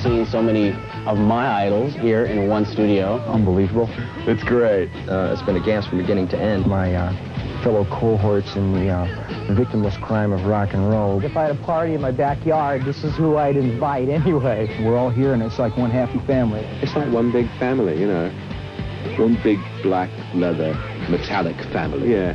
seeing so many of my idols here in one studio. Unbelievable. It's great. It's been a gas from beginning to end. My fellow cohorts in the victimless crime of rock and roll. If I had a party in my backyard, this is who I'd invite anyway. We're all here, and it's like one happy family. It's like one big family, you know. One big black leather metallic family. Yeah.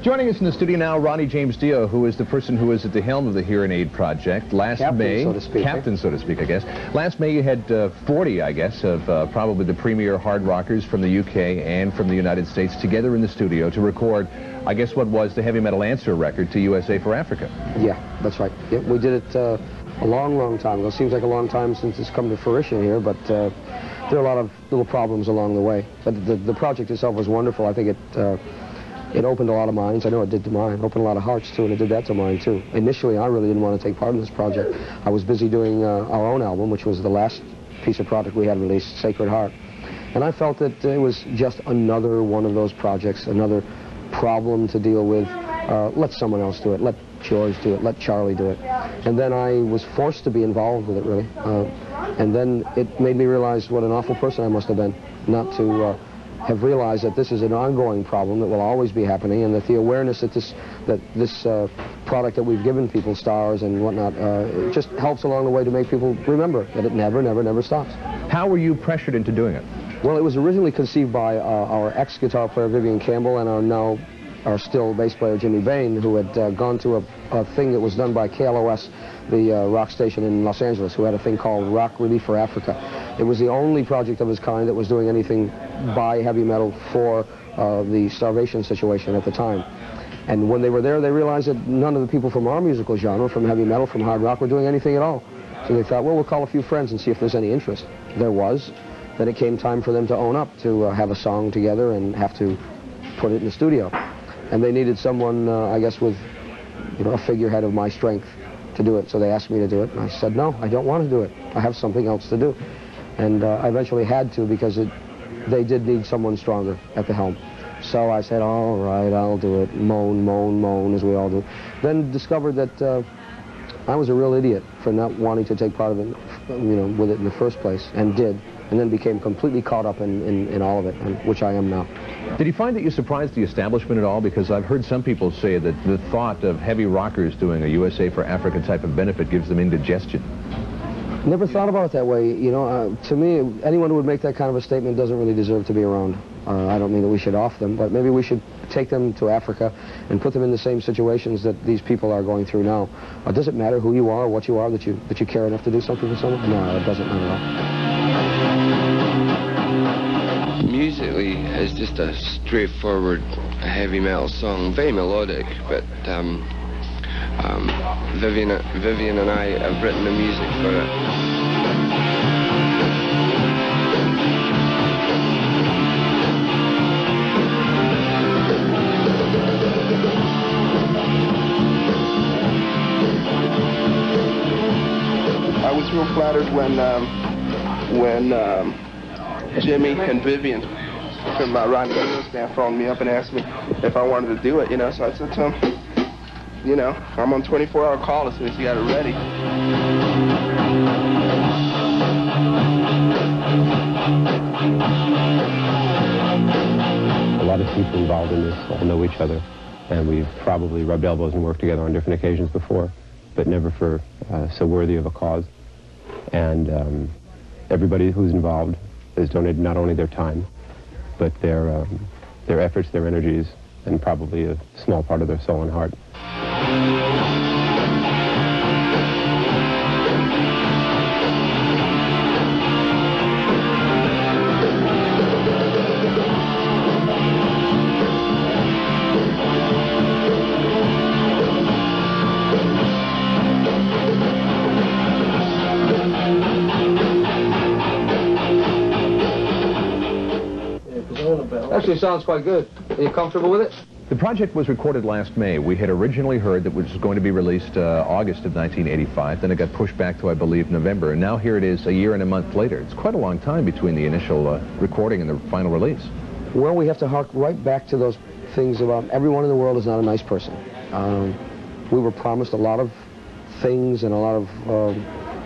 Joining us in the studio now, Ronnie James Dio, who is the person who is at the helm of the Hearing Aid Project. Captain, so to speak. Captain, so to speak, I guess. Last May you had 40, I guess, of probably the premier hard rockers from the UK and from the United States together in the studio to record, I guess, what was the heavy metal answer record to USA for Africa. Yeah, that's right. Yeah, we did it a long, long time ago. Seems like a long time since it's come to fruition here, but there are a lot of little problems along the way. But the project itself was wonderful. I think it opened a lot of minds. I know it did to mine. It opened a lot of hearts, too, and it did that to mine, too. Initially, I really didn't want to take part in this project. I was busy doing our own album, which was the last piece of product we had released, Sacred Heart. And I felt that it was just another one of those projects, another problem to deal with. Let someone else do it. Let George do it. Let Charlie do it. And then I was forced to be involved with it, really. And then it made me realize what an awful person I must have been not to have realized that this is an ongoing problem that will always be happening, and that the awareness that this product that we've given people, stars and whatnot, it just helps along the way to make people remember that it never, never, never stops. How were you pressured into doing it? Well, it was originally conceived by our ex-guitar player, Vivian Campbell, and our still bass player, Jimmy Bain, who had gone to a thing that was done by KLOS, the rock station in Los Angeles, who had a thing called Rock Relief for Africa. It was the only project of its kind that was doing anything by heavy metal for the starvation situation at the time. And when they were there, they realized that none of the people from our musical genre, from heavy metal, from hard rock, were doing anything at all. So they thought, well, we'll call a few friends and see if there's any interest. There was. Then it came time for them to own up, to have a song together and have to put it in the studio. And they needed someone, I guess, with a figurehead of my strength to do it. So they asked me to do it, and I said, no, I don't want to do it. I have something else to do. And I eventually had to, because they did need someone stronger at the helm. So I said, all right, I'll do it. Moan, moan, moan, as we all do. Then discovered that I was a real idiot for not wanting to take part of it, with it in the first place, and did. And then became completely caught up in all of it, which I am now. Did you find that you surprised the establishment at all? Because I've heard some people say that the thought of heavy rockers doing a USA for Africa type of benefit gives them indigestion. Never thought about it that way. To me, anyone who would make that kind of a statement doesn't really deserve to be around. I don't mean that we should off them, but maybe we should take them to Africa and put them in the same situations that these people are going through now. Does it matter who you are or what you are that you care enough to do something for someone? No, it doesn't matter at all. Musically, it's just a straightforward heavy metal song, very melodic, but Vivian and I have written the music for it. I was real flattered when Jimmy and Vivian from Ronnie James Dio phoned me up and asked me if I wanted to do it, so I said to them, I'm on 24-hour call as soon as you got it ready. A lot of people involved in this all know each other, and we've probably rubbed elbows and worked together on different occasions before, but never for so worthy of a cause. And everybody who's involved has donated not only their time, but their efforts, their energies, and probably a small part of their soul and heart. Actually sounds quite good. Are you comfortable with it? The project was recorded last May. We had originally heard that it was going to be released August of 1985. Then it got pushed back to, I believe, November. And now here it is a year and a month later. It's quite a long time between the initial recording and the final release. Well, we have to hark right back to those things about everyone in the world is not a nice person. We were promised a lot of things and a lot of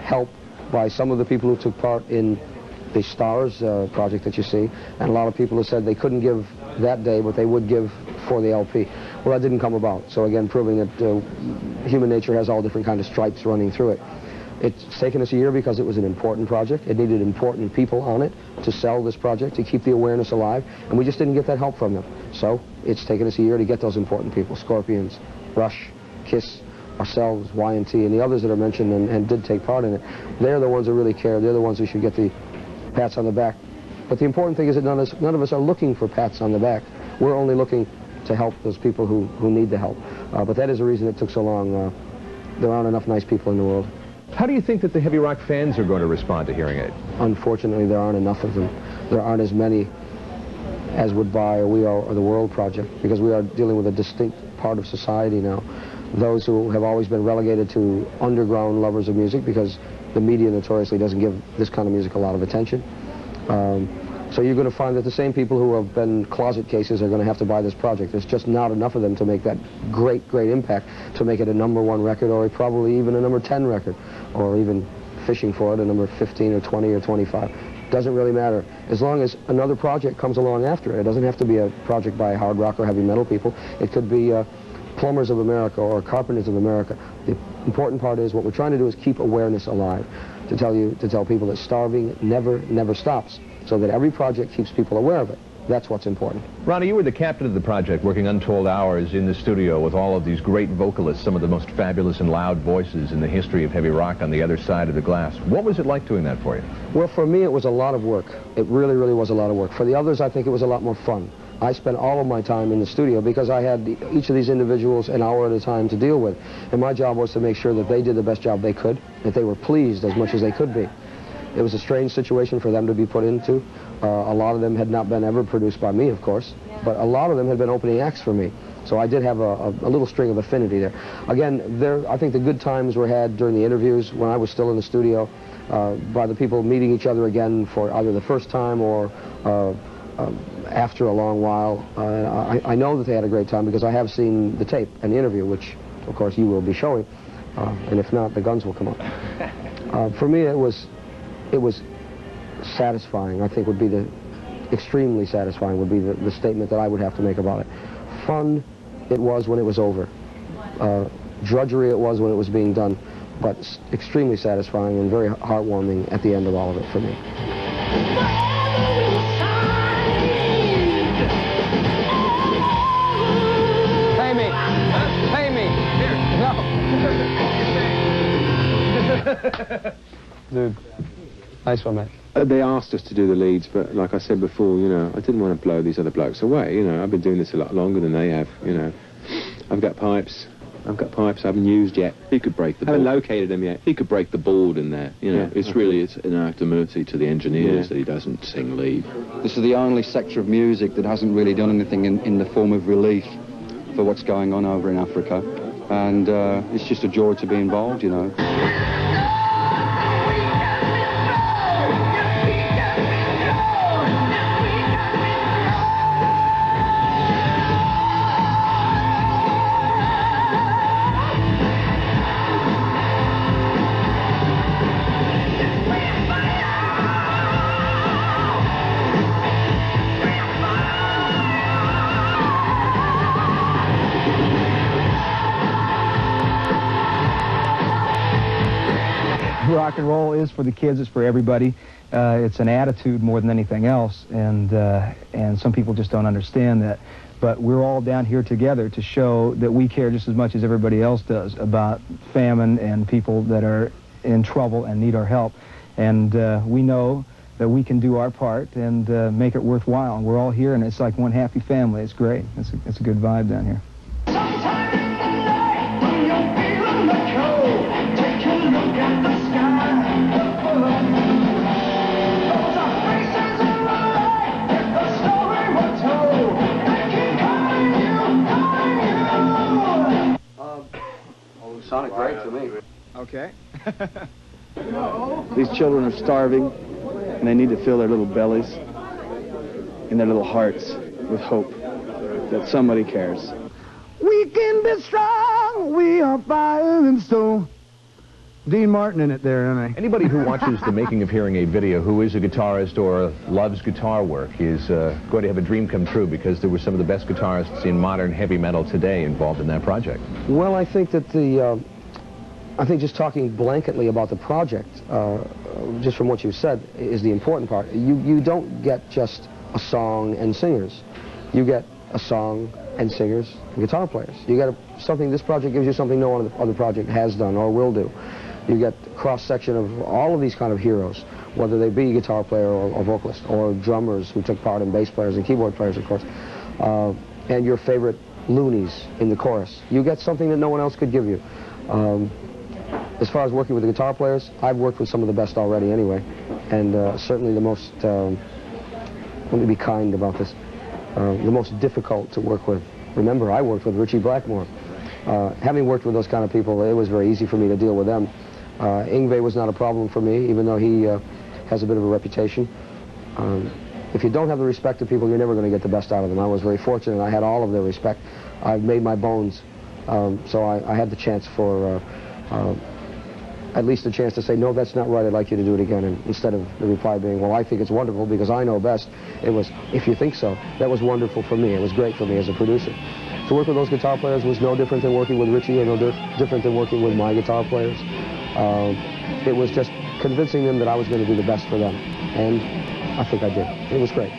help by some of the people who took part in the Stars project that you see, and a lot of people who said they couldn't give that day, but they would give for the LP. Well, that didn't come about. So again, proving that human nature has all different kind of stripes running through it. It's taken us a year because it was an important project. It needed important people on it to sell this project, to keep the awareness alive, and we just didn't get that help from them. So it's taken us a year to get those important people: Scorpions, Rush, Kiss, ourselves, Y&T, and the others that are mentioned and did take part in it. They're the ones who really care. They're the ones who should get the pats on the back. But the important thing is that none of us are looking for pats on the back. We're only looking to help those people who need the help. But that is the reason it took so long. There aren't enough nice people in the world. How do you think that the heavy rock fans are going to respond to Hearing Aid? Unfortunately, there aren't enough of them. There aren't as many as would buy or We Are or the World Project, because we are dealing with a distinct part of society now. Those who have always been relegated to underground lovers of music, because the media notoriously doesn't give this kind of music a lot of attention. So you're going to find that the same people who have been closet cases are going to have to buy this project. There's just not enough of them to make that great impact, to make it a #1 record, or probably even a #10 record, or even fishing for it, a number 15 or 20 or 25. Doesn't really matter. As long as another project comes along after it. It doesn't have to be a project by hard rock or heavy metal people. It could be Plumbers of America or Carpenters of America. The important part is what we're trying to do is keep awareness alive, to tell people that starving never stops, so that every project keeps people aware of it. That's what's important. Ronnie, you were the captain of the project, working untold hours in the studio with all of these great vocalists, some of the most fabulous and loud voices in the history of heavy rock on the other side of the glass. What was it like doing that for you? Well, for me, it was a lot of work. It really was a lot of work. For the others, I think it was a lot more fun. I spent all of my time in the studio because I had each of these individuals an hour at a time to deal with. And my job was to make sure that they did the best job they could, that they were pleased as much as they could be. It was a strange situation for them to be put into. A lot of them had not been ever produced by me, of course, but a lot of them had been opening acts for me. So I did have a little string of affinity there. Again, I think the good times were had during the interviews when I was still in the studio, by the people meeting each other again for either the first time or after a long while. I know that they had a great time because I have seen the tape and the interview, which, of course, you will be showing. And if not, the guns will come up. For me, it was satisfying, I think would be extremely satisfying would be the statement that I would have to make about it. Fun it was when it was over. Drudgery it was when it was being done, but extremely satisfying and very heartwarming at the end of all of it for me. Pay me. Pay me. No. Dude, nice one, man. They asked us to do the leads, but like I said before, you know, I didn't want to blow these other blokes away. You know, I've been doing this a lot longer than they have. You know, I've got pipes I haven't used yet. He could break the board. I board. haven't located them yet. He could break the board in there. You know, Yeah, it's an act of mercy to the engineers that he doesn't sing lead. This is the only sector of music that hasn't really done anything in the form of relief for what's going on over in Africa. And it's just a joy to be involved, you know. Rock and roll is for the kids, it's for everybody. It's an attitude more than anything else, and some people just don't understand that. But we're all down here together to show that we care just as much as everybody else does about famine and people that are in trouble and need our help. And we know that we can do our part and make it worthwhile. And we're all here, and it's like one happy family. It's great. It's a good vibe down here. Sounded great to me. Okay. These children are starving, and they need to fill their little bellies and their little hearts with hope that somebody cares. We can be strong, we are fire and stone. Dean Martin in it there, aren't I? Anybody who watches the Making of Hearing Aid video who is a guitarist or loves guitar work is going to have a dream come true, because there were some of the best guitarists in modern heavy metal today involved in that project. Well, I think that I think just talking blanketly about the project, just from what you said, is the important part. You don't get just a song and singers. You get a song and singers and guitar players. You get something, this project gives you something no other project has done or will do. You get cross-section of all of these kind of heroes, whether they be guitar player or vocalist, or drummers who took part, in bass players and keyboard players, of course, and your favorite loonies in the chorus. You get something that no one else could give you. As far as working with the guitar players, I've worked with some of the best already anyway, and certainly the most, let me be kind about this, the most difficult to work with. Remember, I worked with Ritchie Blackmore. Having worked with those kind of people, it was very easy for me to deal with them. Yngwie was not a problem for me, even though he has a bit of a reputation. If you don't have the respect of people, you're never going to get the best out of them. I was very fortunate. I had all of their respect. I've made my bones, so I had the chance for at least a chance to say, no, that's not right, I'd like you to do it again. And instead of the reply being, well, I think it's wonderful because I know best, it was, if you think so, that was wonderful for me. It was great for me as a producer. To work with those guitar players was no different than working with Ritchie, or no different than working with my guitar players. It was just convincing them that I was going to do the best for them. And I think I did. It was great.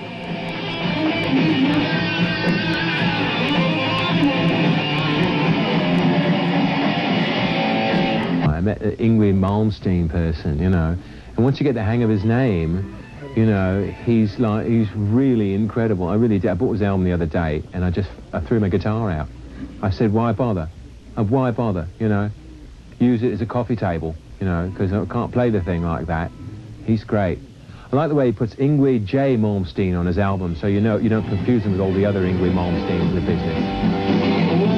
I met the Yngwie Malmsteen person, you know, and once you get the hang of his name, you know, he's really incredible. I really did. I bought his album the other day, and I threw my guitar out. I said, why bother? Why bother, you know? Use it as a coffee table, you know, because I can't play the thing like that. He's great. I like the way he puts Yngwie J. Malmsteen on his album, so you know you don't confuse him with all the other Yngwie Malmsteens in the business.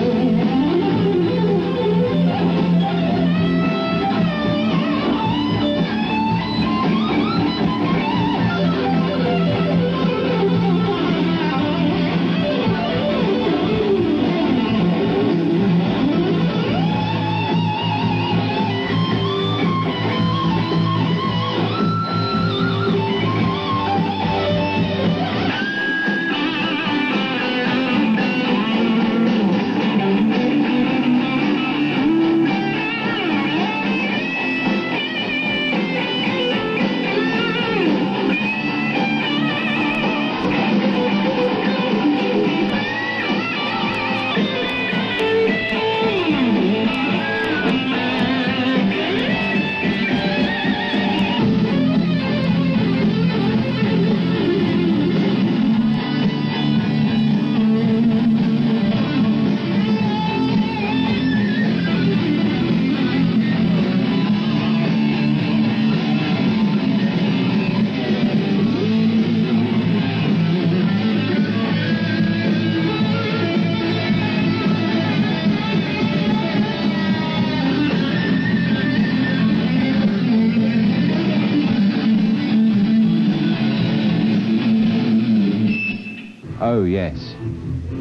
Oh, yes.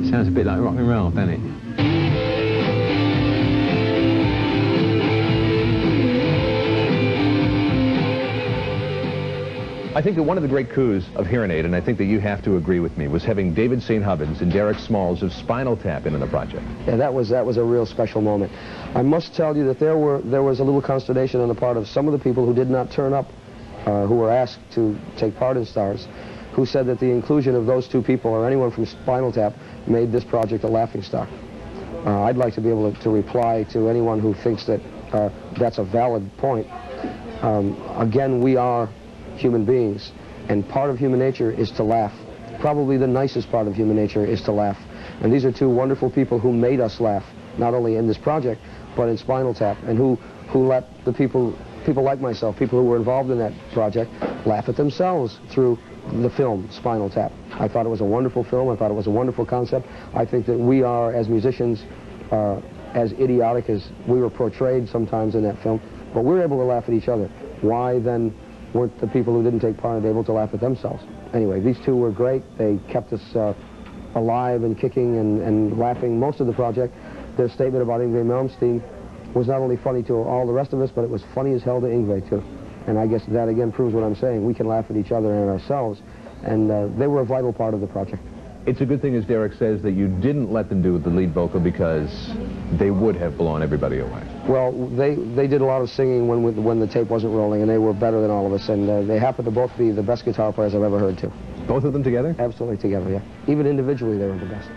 Sounds a bit like rock and roll, doesn't it? I think that one of the great coups of Hearing Aid, and I think that you have to agree with me, was having David St. Hubbins and Derek Smalls of Spinal Tap into the project. Yeah, that was a real special moment. I must tell you that there was a little consternation on the part of some of the people who did not turn up, who were asked to take part in Stars, who said that the inclusion of those two people, or anyone from Spinal Tap, made this project a laughingstock. I'd like to be able to reply to anyone who thinks that that's a valid point. Again, we are human beings, and part of human nature is to laugh. Probably the nicest part of human nature is to laugh. And these are two wonderful people who made us laugh, not only in this project, but in Spinal Tap, and who let the people like myself, people who were involved in that project, laugh at themselves through the film, Spinal Tap. I thought it was a wonderful film. I thought it was a wonderful concept. I think that we are, as musicians, as idiotic as we were portrayed sometimes in that film, but we're able to laugh at each other. Why then weren't the people who didn't take part able to laugh at themselves? Anyway, these two were great. They kept us alive and kicking and laughing most of the project. Their statement about Yngwie Malmsteen was not only funny to all the rest of us, but it was funny as hell to Yngwie, too. And I guess that, again, proves what I'm saying. We can laugh at each other and ourselves, and they were a vital part of the project. It's a good thing, as Derek says, that you didn't let them do the lead vocal, because they would have blown everybody away. Well, they did a lot of singing when the tape wasn't rolling, and they were better than all of us, and they happened to both be the best guitar players I've ever heard, too. Both of them together? Absolutely together, yeah. Even individually, they were the best.